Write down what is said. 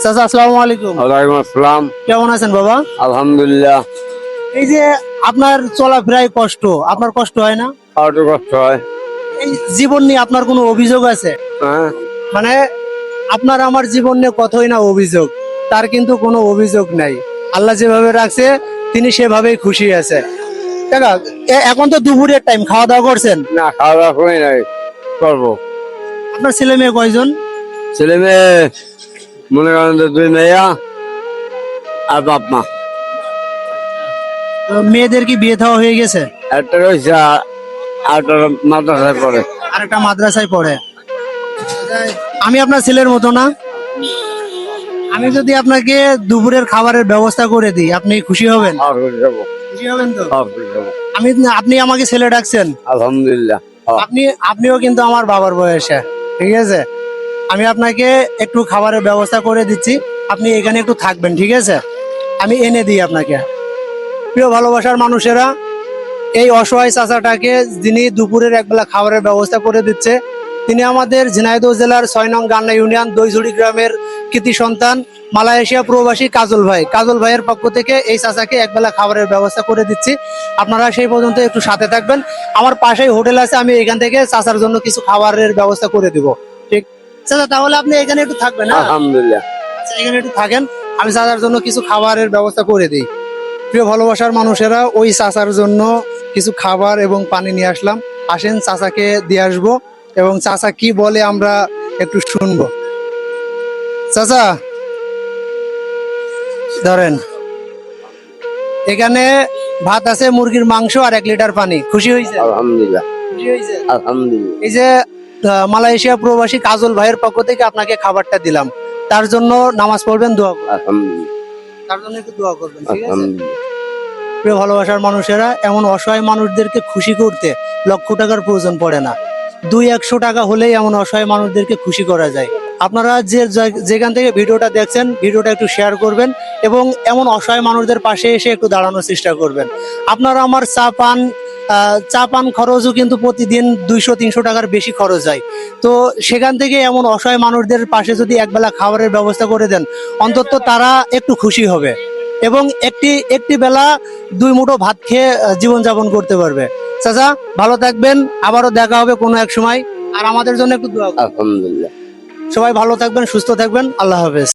চাচা আসসালামু আলাইকুম। ওয়ালাইকুম আসসালাম। কেমন আছেন বাবা? আলহামদুলিল্লাহ। এই যে আপনার চলাফেরায় কষ্ট, আপনার কষ্ট হয় না? একটু কষ্ট হয়। এই জীবন নিয়ে আপনার কোনো অভিযোগ আছে? হ্যাঁ, মানে আপনার আমার জীবন নিয়ে কতই না অভিযোগ, তার কিন্তু কোনো অভিযোগ নাই। আল্লাহ যেভাবে রাখছে তিনি সেভাবেই খুশি আছে। কাকা, এখন তো দুপুরের টাইম, খাওয়া দাওয়া করছেন? না খাওয়া দাওয়া করি নাই, করবো। আপনার ছেলে মেয়ে কয়জন? ছেলে মেয়ে মনে করেন যে দুই মেয়া আর বাপ মা। মেয়েদের কি বিয়ে থাওয়া হয়ে গেছে? একটা রয়েছে আর একটা মাদ্রাসায় পড়ে। আর একটা মাদ্রাসায় পড়ে। আমি আপনার ছেলের মতো না? আমি যদি আপনাকে দুপুরের খাবারের ব্যবস্থা করে দিই, আপনি খুশি হবেন? আর করে যাবো, খুশি হবেন তো? আর করে যাবো। আপনি আমাকে ছেলে ডাকছেন, আলহামদুলিল্লাহ। আপনিও কিন্তু আমার বাবার বয়সে, ঠিক আছে? আমি আপনাকে একটু খাবারের ব্যবস্থা করে দিচ্ছি, আপনি এখানে একটু থাকবেন, ঠিক আছে? আমি এনে দিই আপনাকে। প্রিয় ভালোবাসার মানুষেরা, এই অসহায় চাচাটাকে যিনি দুপুরের একবেলা খাবারের ব্যবস্থা করে দিচ্ছে, তিনি আমাদের ঝিনাইদহ জেলার 6 নং গান্না ইউনিয়ন দইঝুড়ি গ্রামের কৃতি সন্তান মালয়েশিয়া প্রবাসী কাজল ভাই। কাজল ভাইয়ের পক্ষ থেকে এই চাচাকে একবেলা খাবারের ব্যবস্থা করে দিচ্ছি। আপনারা সেই পর্যন্ত একটু সাথে থাকবেন। আমার পাশেই হোটেল আছে, আমি এখান থেকে চাচার জন্য কিছু খাবারের ব্যবস্থা করে দিব। ঠিক চাচা, তাহলে আপনি এখানে একটু থাকবেন? হ্যাঁ, আলহামদুলিল্লাহ। আচ্ছা, এখানে একটু থাকেন, আমি চাচার জন্য কিছু খাবারের ব্যবস্থা করে দিই। প্রিয় ভালোবাসার মানুষেরা, ওই চাচার জন্য কিছু খাবার এবং পানি নিয়ে আসলাম। আসেন চাচাকে দিয়ে আসবো এবং চাচা কি বলে আমরা একটু শুনবো। চাচা ধরেন, এখানে ভাত আছে, মুরগির মাংস আর 1 লিটার পানি। খুশি হয়েছে? আলহামদুলিল্লাহ। খুশি হয়েছে? আলহামদুলিল্লাহ। এই যে মালয়েশিয়া প্রবাসী কাজল ভাইয়ের পক্ষ থেকে আপনাকে খাবারটা দিলাম, তার জন্য নামাজ পড়বেন, দোয়া করবেন। আলহামদুলিল্লাহ। তার জন্য একটু দোয়া করবেন, ঠিক আছে? আলহামদুলিল্লাহ। প্রিয় ভালোবাসার মানুষেরা, এমন অসহায় মানুষদেরকে খুশি করতে লক্ষ টাকার প্রয়োজন পড়ে না, 200-100 টাকা হলেই এমন অসহায় মানুষদেরকে খুশি করা যায়। আপনারা যেখান থেকে ভিডিওটা দেখছেন, ভিডিওটা একটু শেয়ার করবেন এবং এমন অসহায় মানুষদের পাশে এসে একটু দাঁড়ানোর চেষ্টা করবেন। আপনারা আমার চা পান খরচও কিন্তু প্রতিদিন 200-300 টাকার বেশি খরচ হয়। তো সেখান থেকে এমন অসহায় মানুষদের পাশে যদি একবেলা খাবারের ব্যবস্থা করে দেন, অন্তত তারা একটু খুশি হবে এবং একটি বেলা 2 মুঠো ভাত খেয়ে জীবনযাপন করতে পারবে। চাচা ভালো থাকবেন, আবারও দেখা হবে কোনো এক সময়, আর আমাদের জন্য একটু দোয়া করবেন। আলহামদুলিল্লাহ। সবাই ভালো থাকবেন, সুস্থ থাকবেন, আল্লাহ হাফেজ।